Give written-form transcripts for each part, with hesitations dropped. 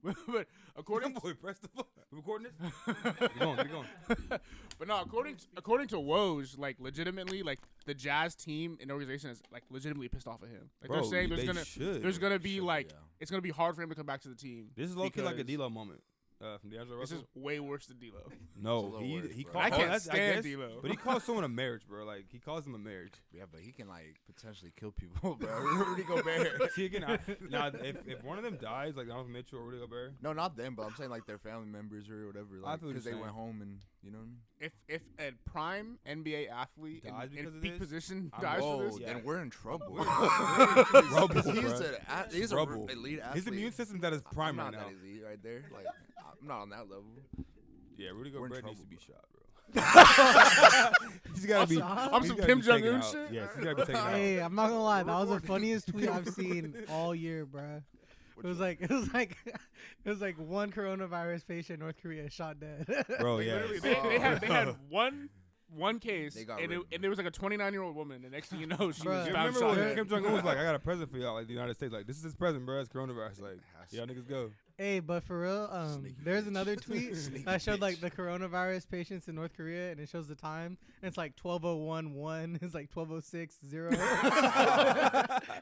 But according boy, press the fuck. Recording this? Get going. but no, according to Woj, like legitimately, like the Jazz team and organization is like legitimately pissed off at him. Like Bro, they're saying should. there's gonna be like yeah. it's gonna be hard for him to come back to the team. This is low-key like a because D-Lo moment from D'Angelo This Russell. is way worse than D'Lo. No, It's a he little worse, he bro. called. I can't that's- stand guess, D'Lo. But he calls someone a marriage, bro. Like he calls him a marriage. Yeah, but he can like potentially kill people, bro. Rudy Gobert. See again, now if one of them dies, like Donovan Mitchell or Rudy Gobert, No, not them, but I'm saying like their family members or whatever, I like feel what because they you're went saying. home and you know what I mean. If a prime NBA athlete Dies in because of peak this? position I'm- dies Whoa, for this, Yeah. then we're in trouble. Trouble, He's bruh. a elite athlete. his immune system's at his I'm prime not right now. that elite right there. Like I'm not on that level. Yeah, Rudy We're in Gobert needs to trouble, be bro. shot, bro. He's gotta be. I'm he's some gotta Kim be taken Jong-un out. shit? Yes, he's gotta be taken out. Hey, I'm not gonna lie, that was the funniest tweet I've seen all year, bruh. It was like one coronavirus patient in North Korea shot dead. Bro, like, yeah. literally, they had one case, They got and rid. there was like a 29-year-old woman. The next thing you know, she was Bruh. You found remember shot when dead. Kim Jong Un was like, "I got a present for y'all," like the United States, like this is his present, bro. It's coronavirus. Like, y'all niggas go. Hey, but for real, Sneaky there's bitch. another tweet Sneaky that showed like bitch. the coronavirus patients in North Korea, and it shows the time. And it's like 12:01 It's like 12:06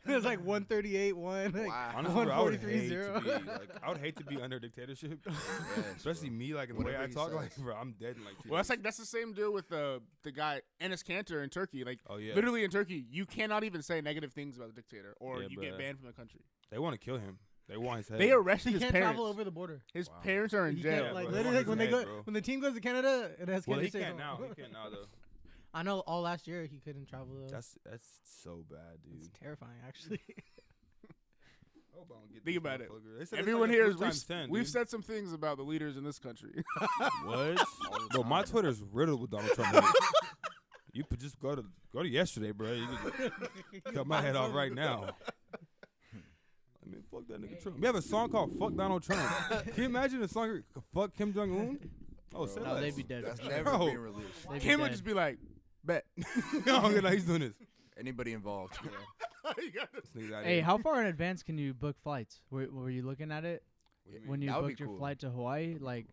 It's like 1:38 Like, Wow. Honestly, bro, I would hate 143-0. to be like, I would hate to be under dictatorship, Yes, especially bro. me, like in the way Whatever I he talk, says. like, bro, I'm dead in like 2 Well, days. that's the same deal with the guy Enes Kanter in Turkey. Like Oh yeah, literally in Turkey, you cannot even say negative things about the dictator, or Yeah, you get bruh. banned from the country. they want to kill him. They want his head. They arrested He his can't parents. travel over the border. His Wow. parents are in He jail. can't, like bro. literally, They like, when want they his go, head, bro. when the team goes to Canada, it has Well, Canada he stays can't home. now. He can't now though. I know all last year he couldn't travel though. That's so bad, dude. It's terrifying, actually. Hope I don't get Think this about it. motherfucker. They said it's Everyone like a here four is times 10, we've dude. said some things about the leaders in this country. What? Bro, my Twitter's riddled with Donald Trump. haters. You could just go to yesterday, bro. You could cut my head off right now. I mean, fuck that nigga Trump. We have a song called "Fuck Donald Trump." Can you imagine a song "Fuck Kim Jong Un"? Oh, say Bro, No, less. they'd be dead. That's for never sure. Bro. being released. They'd be Kim would dead. just be like, bet. No, he's doing this. Anybody involved. You got this. This nigga's out Hey, here. how far in advance can you book flights? Were you looking at it What do you mean? when you That would be booked your cool. flight to Hawaii? Like,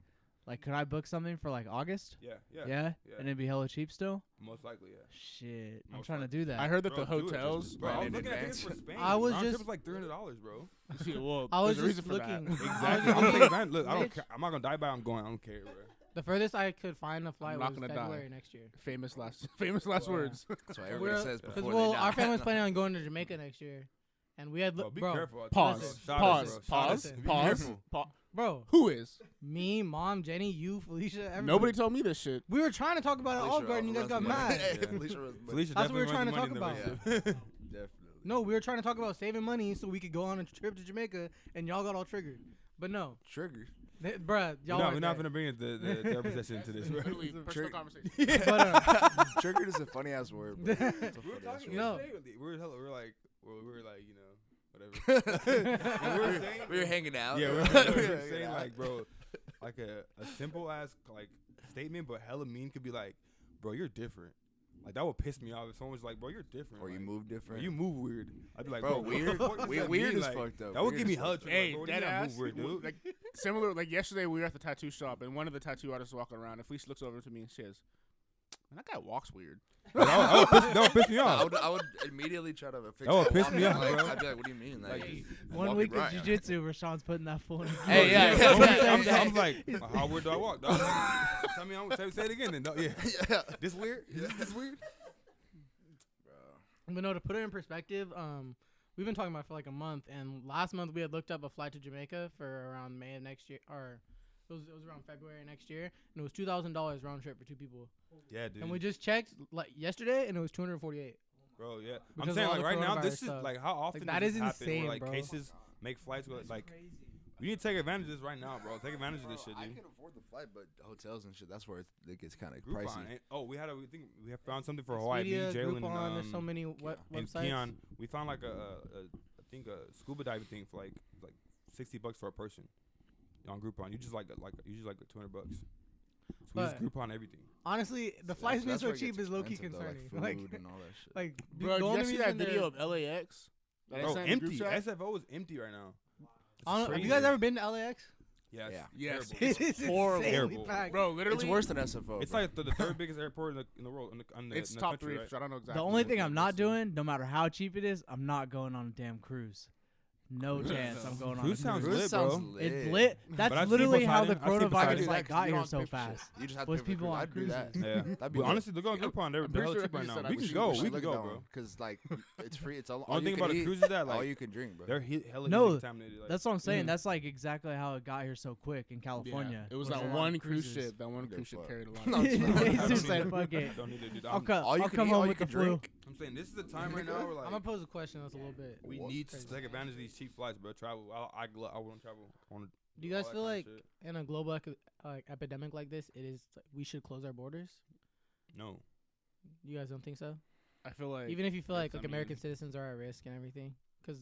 could I book something for like August? Yeah, Yeah, yeah. and it'd be hella cheap still. Most likely, yeah. Shit, I'm Most trying to likely. do that. I heard that Bro, the do it, just- hotels. Bro, I was in looking at advance. tickets for Spain. I was Round trip just- was like $300, bro. Well, I was there's a just reason for that. looking. Exactly. I'm taking advantage. Look, I don't. Bitch. Care. I'm not gonna die by. I'm going. I don't care, bro. The furthest I could find a flight not was gonna February die. next year. Famous last words. That's what everybody says Because before well, they die. our family's planning on going to Jamaica next year, and we had Bro, be bro, careful. out there, Pause. bro. Shout Pause. us, bro. Shout Pause. us. Be Pause. careful. bro, Who is? me, mom, Jenny, you, Felicia, everybody. Nobody told me this shit. We were trying to talk about it all Felicia guard, and you guys runs got the money. mad. Yeah, Yeah. Felicia runs the money. Felicia That's what we were definitely trying to runs talk the money in the about. relationship. Definitely. No, we were trying to talk about saving money so we could go on a trip to Jamaica, and y'all got all triggered. But no, Triggered. bruh, y'all We're weren't not there. gonna bring the therapist session into this, bro. Literally It's a personal trick. conversation. But, Triggered is a funny ass word. Bro. It's a We were funny ass talking word. No. yesterday. We were like, you know, whatever. And we were saying, We were hanging out. yeah, we were hanging saying out. like, bro, like a simple ass like statement, but hella mean could be like, bro, you're different. Like that would piss me off if someone was like, bro, you're different. Or you like, move bro, different. you move weird. I'd be like, Bro, bro, weird. what the fuck does that Weird mean? is Like, fucked up. That would Weird give me is hella fucked trouble. Hey, Like, what do you dead mean I ass. move weird, dude? Like similar. Like yesterday, we were at the tattoo shop, and one of the tattoo artists walking around. And Felicia looks over to me and she says, "Man, that guy walks weird." That would piss me I off. would immedially try to fix That would it. piss me off, Like, bro. I'd be like, what do you mean? Like, Like, one walking week of right. jiu-jitsu, Rashawn's putting that phone in. Hey, yeah, I'm like, how weird do I walk? Dog? Tell me, say it again. Then, dog. Yeah. yeah. This weird? Is this weird? But no, to put it in perspective, we've been talking about it for like a month, and last month we had looked up a flight to Jamaica for around May of next year, or it was around February next year, and it was $2,000 round trip for 2 people. Yeah, dude. And we just checked like yesterday, and it was $248. Bro, yeah. Because I'm saying of all like the right now, coronavirus this is stuff. like how often that does is this happen insane, where like bro. cases make flights go like we need to take advantage of this right now, bro. Take advantage of this shit, I dude. can afford the flight, but hotels and shit, that's where it gets kind of Groupon. pricey. We have found something for Hawaii. Me, Expedia, Jalen, Groupon, and there's so many and websites. Keon. We found like I think a scuba diving thing for like $60 for a person on Groupon. You just like $200. So we But- just Groupon everything. Honestly, the flights being so where it cheap gets is low-key expensive, though, concerning. Like, Like, food and all that shit. like Bro, the did you only guys see that reason video they're- of LAX? That I Bro, sent in the empty. group chat? SFO is empty right now. I don't know, have you crazy. guys ever been to LAX? Yeah, Yeah. Yes, terrible. it's It's horrible, insanely Terrible. packed. bro. Literally, It's worse than SFO. It's bro. like the third biggest airport in the world. It's in the top country, three. right? For sure. I don't know exactly. The only what thing it I'm is. not doing, no matter how cheap it is, I'm not going on a damn cruise. No chance I'm going on a Cruise sounds cruise. lit, sounds bro. lit. It's lit. That's I've seen literally how the Poseidon. I've seen coronavirus Poseidon. like got You here don't so pay for fast. shit. You just have to Was pay for people cruise. on I'd do that. Yeah. That'd be But lit. honestly, look on Groupon. They're pretty hella sure cheap right you now. said We I can should- go. We should We can look go, at bro. Because like it's free. It's all Only you thing can about a eat, cruise is that all like you can drink, bro. they're hella No, contaminated. Like, That's what I'm saying. Mhm. That's like exactly how it got here so quick in Yeah. California. It was a that lot of one cruise cruises. ship. That one They're cruise ship fucked. carried a lot. No, of it's people. not. They I don't just need said, it. "Fuck it." Don't need it, dude. I'll come. All you I'll can come eat, home all you with the can flu. drink. I'm saying this is the time right now where I'm like gonna pose a question that's a little bit. we What? need to take advantage of these cheap flights, bro. Travel. I want to travel. I want to. Do you guys feel like in a global epidemic like this, it is we should close our borders? No. You guys don't think so? I feel like, Even if you feel like I American mean- citizens are at risk and everything, because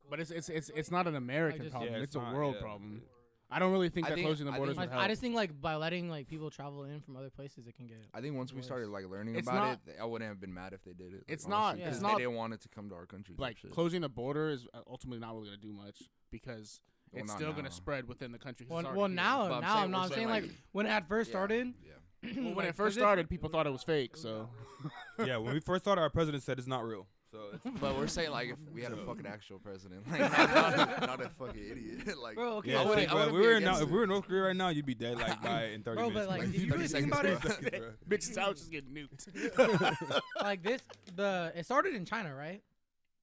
but it's not an American just- problem. Yeah, it's it's a not, world yeah. problem. I don't really think I that think- closing the I borders think- would help. I just think like by letting like people travel in from other places, it can get. I think once we worse. started like learning It's about not- it, I wouldn't have been mad if they did it. Like, It's not- honestly, it's 'cause not- They didn't want it to come to our country. type like shit. closing a border is ultimately not really gonna do much because Well, it's not still now. gonna spread within the country. 'cause Well, it's well already here. now, But I'm now saying- I'm we're not saying saying, like when it had first Yeah, started. Yeah. Well, when like, it first 'cause if- started, people thought it was fake. So Yeah, when we first started, our president said it's not real. So it's, But we're saying like if we had a fucking actual president, like not a fucking idiot. Like Bro, okay, yeah, I see, wouldn't- I but wouldn't we be were in against if it. we were in North Korea right now, you'd be dead like by in 30 Bro, minutes. but like, Like, if you 30 really think seconds, about bro. it, Seconds, bro. bitch's house is getting nuked. like this, it started in China, right?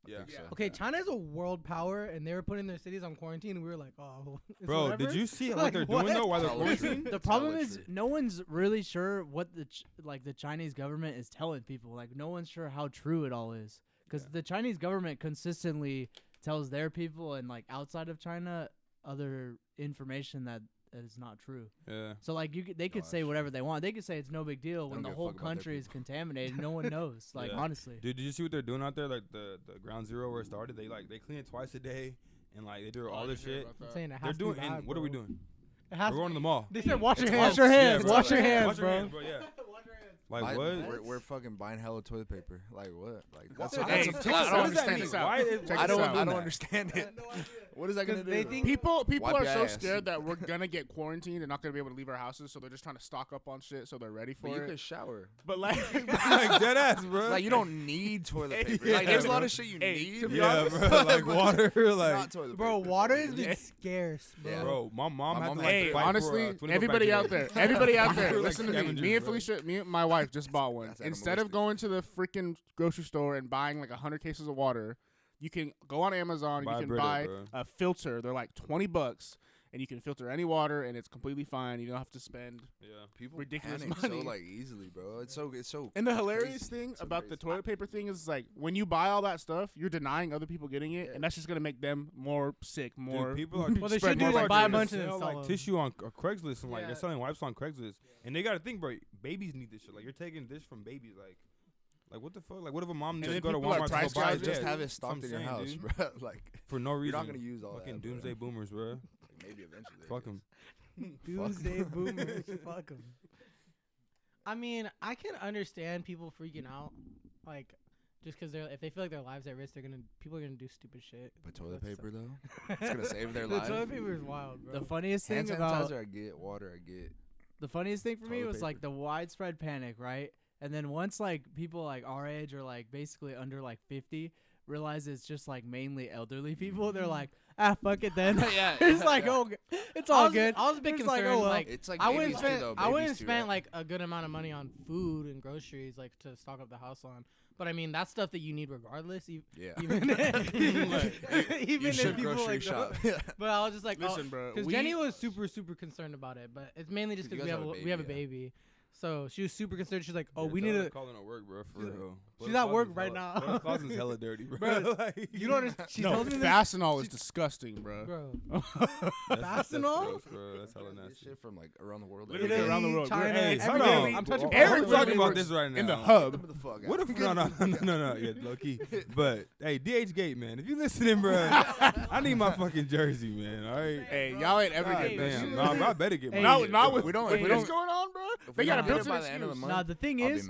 Yeah. think so. Okay, China is a world power, and they were putting their cities on quarantine, and we were like, oh, it's Bro, whatever. did you see what Like, they're what? doing though? While they're Tell the truth. quarantined? The Tell problem the is truth. no one's really sure what the Chinese government is telling people. Like no one's sure how true it all is because Yeah. the Chinese government consistently tells their people and like outside of China other information that is not true. Yeah. So like they could that's say true. whatever they want. They could say it's no big deal when don't the give a whole fuck about their country is people. contaminated. No one knows. Like Yeah. honestly. Dude, did you see what they're doing out there? Like the ground zero where it started. They clean it twice a day, and like they do all this shit. I'm saying it has They're to doing. be And bad, what are we bro. doing? It has We're going to the mall. They said wash your It's hands. Wash your hands, Wash your bro. hands, Wash your bro. hands, bro. Yeah. Like Buy- what? We're fucking buying hella toilet paper. Like what? Like What? that's Hey, that's check I this don't out. understand Check it. this out. Why? Check Why I this don't. out. I don't understand it. What is that gonna 'Cause do? they think- People Wipe are your so ass. scared that we're gonna get quarantined and not gonna be able to leave our houses, so they're just trying to stock up on shit so they're ready But for you it. could shower. But like, like dead ass, bro. Like you don't need toilet paper. Yeah, Like there's a lot bro. of shit you Hey, need. to be yeah, honest, bro. Like water, like Not toilet Bro, paper. water has Yeah. been scarce, bro. Yeah. bro. My mom My had mom to had like hey, fight for, honestly, 24 pack everybody a out day. there, everybody out We there, were like listen to me. scavengers, Me and bro. Felicia, me and my wife just bought one. That's Instead of animalistic. going to the freaking grocery store and buying like 100 cases of water, you can go on Amazon and Buy you can Brita, buy bro. a filter. They're like $20, and you can filter any water, and it's completely fine. You don't have to spend. Yeah. People ridiculous panic money. so like easily, bro. It's so. And the hilarious crazy. thing It's so about the crazy. toilet paper thing is like when you buy all that stuff, you're denying other people getting it, Yeah. and that's just gonna make them more sick, more. Dude, people are Well, they spread should do more is buy a bacteria. bunch and then sell sell like 'em. tissue on Craigslist and like Yeah. they're selling wipes on Craigslist, and they got to think, bro. Babies need this shit. Like you're taking this from babies, like what the fuck? Like what if a mom And just then go to people are Walmart to price go buy gouging. it? Just Yeah, have it that's what stocked I'm in your saying, house, dude. bro. Like For no reason. you're not gonna use all Fucking that. bro. doomsday boomers, bro. Maybe eventually. I Fuck guess. them. Doomsday boomers. Fuck 'em. I mean, I can understand people freaking out, like, just because if they feel like their lives at risk, people are gonna do stupid shit. But toilet That's- paper though, it's gonna save their The life. toilet paper is wild, bro. The funniest Hand thing about sanitizer, I get. Water, I get. the funniest thing for me Toilet was like paper. the widespread panic, right? And then once like people like our age or like basically under like 50 realize it's just like mainly elderly people, they're like, fuck it then. Yeah, It's yeah, like, yeah. oh, it's all good. I was a bit It's like, concerned. oh, well. Like, It's like I wouldn't babies too, spend. though. I wouldn't Babies too, spend right? like a good amount of money on food and groceries, like to stock up the house on. But I mean, that's stuff that you need regardless. Yeah. Even even You if should people grocery like shop. don't. But I was just like, Listen, bro. because Jenny was super concerned about it. But it's mainly just 'Cause because you we guys have a have a baby, baby. So she was super concerned. She's like, oh, Yeah, we tell need her to. calling at work, bro. For She's- real. she's at work right now. Butter closet's hella dirty, bro. Bro, Like, You don't understand. She no, tells me this, Fastenal is disgusting, bro. bro. that's Fastenal? gross, bro. That's hella This nasty. shit from like around the world. Literally Italy, around the world. China, Hey, hold everything. on. I'm touching. Eric We're literally talking about works this right now. in the hub. The fuck What out. if no, yeah, low key. But hey, DH Gate, man, if you listening, bro, I need my fucking jersey, man. All right. Hey, y'all ain't ever God get that damn, shit. no, bro, I better get Hey, my. Not with we don't- with we this don't- going on, bro. If They we got a don't get it built-in by the end of the excuse. month, Nah, the thing I'll be is,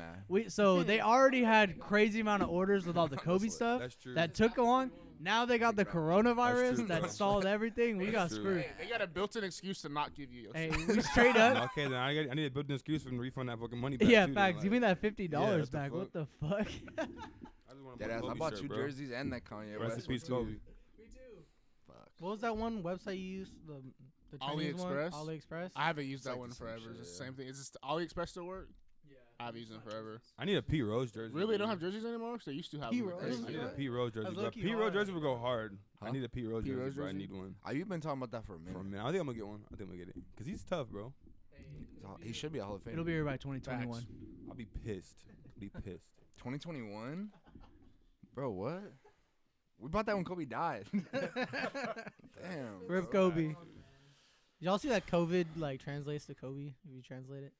mad. they already had crazy amount of orders with all the Kobe Honestly. stuff That's true. that took long. Now they got the true, coronavirus bro. that stalled everything. We got That's true. screwed. Hey, they got a built-in excuse to not give you your Hey, shit. we straight up. Okay, then I need to build an excuse for them to refund that fucking money back. Yeah, too, then, facts. like, Give me that $50 what the back. fuck? What the fuck? I just wanna buy a Deadass, I Kobe bought shirt, 2 bro. jerseys and that Kanye Rest in West peace, one, Kobe. too. Me too. Fuck. What was that one website you used? The Chinese one? AliExpress? AliExpress. I haven't used It's that like one the same forever. shit, It's just the yeah. same thing. Is this AliExpress still work? Yeah. I've used them forever. I need a P Rose jersey. Really, they don't bro. have jerseys anymore? 'Cause they used to have P. them. Rose? I need Yeah. a P Rose jersey, That's bro. low-key P Rose hard. jersey would go hard. I Huh? need a P Rose P. jersey, Rose bro. I jersey? need one. You've been talking about that for a For a minute. minute. I think I'm gonna get one. I think I'm gonna get it. Cause he's tough, bro. He should be a Hall of Fame. It'll be here by 2021. Facts. I'll be pissed. Be pissed. 2021? Bro, what? We bought that when Kobe died. Damn. Rip Kobe. Y'all see that COVID like translates to Kobe if you translate it?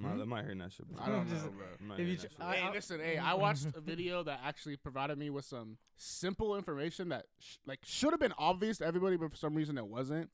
I'm not hearing that shit, bro. I don't Just- know, bro. I'm not if hearing you that ch- shit. I- Hey, listen. Hey, I watched a video that actually provided me with some simple information that should have been obvious to everybody, but for some reason it wasn't.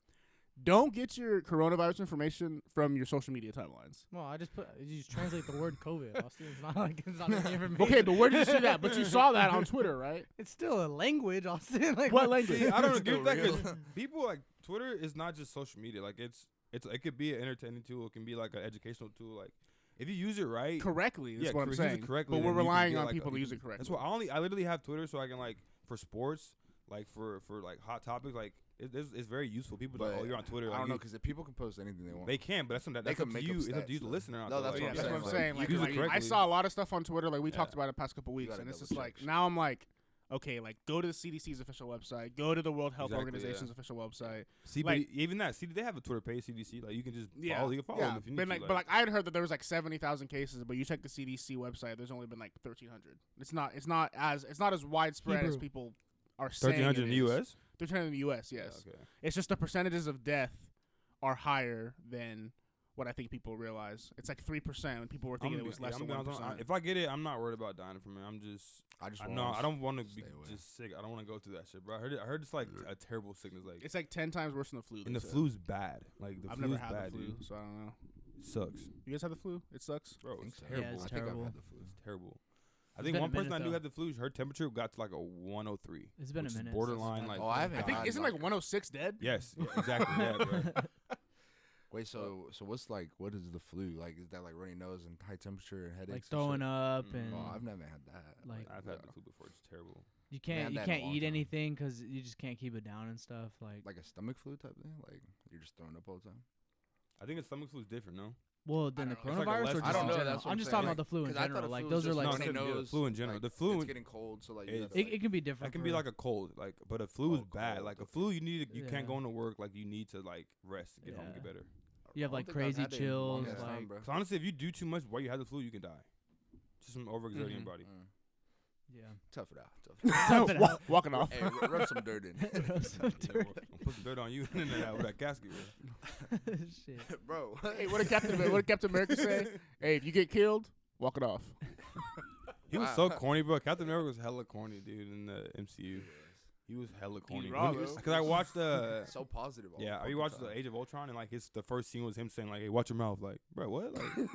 Don't get your coronavirus information from your social media timelines. Well, I just you just translate the word COVID. Austin. It's not like it's not any information. Okay, but where did you see that? But you saw that on Twitter, right? It's still a language, Austin. Like What language? See, I don't It's agree with the that real- because people like Twitter is not just social media. Like it could be an entertaining tool. It can be like an educational tool. Like if you use it right, Correctly, that's yeah, what I'm use it saying. correctly, But we're then you can relying get, on like, people to you use can- it correctly. That's why I literally have Twitter so I can like for sports, like for like hot topics, like it's very useful. People But like, oh, you're on Twitter. I like, don't know you- because the people can post anything they want. they can, but that's They up can to make you. up It's up to you stats, to though. listen or not. No, though, that's like, Yeah, what that's I'm what I'm saying, saying. like, Like, use it I correctly. saw a lot of stuff on Twitter. Like we Yeah. talked about it the past couple weeks, gotta and it's just double like check now I'm like, okay, like go to the CDC's official website, go to the World Health Exactly, Organization's yeah. official website. See, like- but even that, see, they have a Twitter page, CDC. Like you can just Yeah, follow. You can follow them if you need but to. like, but like I had heard that there was like 70,000 cases, but you check the CDC website, there's only been like 1,300. It's not as widespread as Hebrew. people are saying. 1,300 in the U.S. 1,300 in the U.S. Yes, Yeah, okay. it's just the percentages of death are higher than what I think people realize. It's like 3%, and people were thinking it was less than 1%. If I get it, I'm not worried about dying from it. I'm just. I just I want know I don't want to stay be away. just sick. I don't want to go through that shit, bro. I heard it's like a terrible sickness. Like, It's like 10 times worse than the flu. and they the said. flu's bad. Like the I've flu's never had bad, the flu, dude. so I don't know. It sucks, You guys have the flu? It sucks. bro. think It's so. terrible. Yeah, it's I think I've terrible. had the flu. It's terrible. I It's think been a one person minute, I knew though. had the flu. Her temperature got to like a 103. It's been which a is minute. borderline, since like. Oh, I haven't I think had, isn't like 106 dead? Yes, yeah, exactly. Yeah, bro. Wait, so what's like? What is the flu? Like, is that like runny nose and high temperature and headaches? Like and throwing shit? up Mm. and Oh, I've never had that. Like- I've had the flu before. It's terrible. you had can't that in a long eat time. anything because you just can't keep it down and stuff. Like Like a stomach flu type thing. Like you're just throwing up all the time. I think a stomach flu is different, no? well, then the don't know. It's like a coronavirus less- or just I don't in know, general? that's what I'm I'm just saying. talking about the flu in 'Cause I thought general. the Like flu those was are just like No, runny it's the nose, flu in general. like, The flu it's in- getting cold, so like you it's- gotta, it can be different. That can for be real. like a cold, like, but a flu is Oh, bad. cold, Like a okay. flu, you can't Yeah. go into work. Like you need to like rest to get home and get Yeah. better. You have, I don't like, think I've crazy had it in a long chills, ass time, like- bro. Because honestly, if you do too much while you have the flu, you can die. Just from overexerting your Mhm. body. Yeah. Tough it out. Tough it out. Tough it out. Walking off. Hey, rub some dirt in. Rub some dirt. I'll put some dirt on you and then with that casket. Bro. Shit. Bro. Hey, what did Captain America say? Hey, if you get killed, walk it off. He was Wow. so corny, bro. Captain America was hella corny, dude, in the MCU. He was hella corny. raw, bro. Because I watched the. So positive. all Yeah, the I fucking rewatched time. the Age of Ultron and like the first scene was him saying like, "Hey, watch your mouth." Like, bro, what? Like,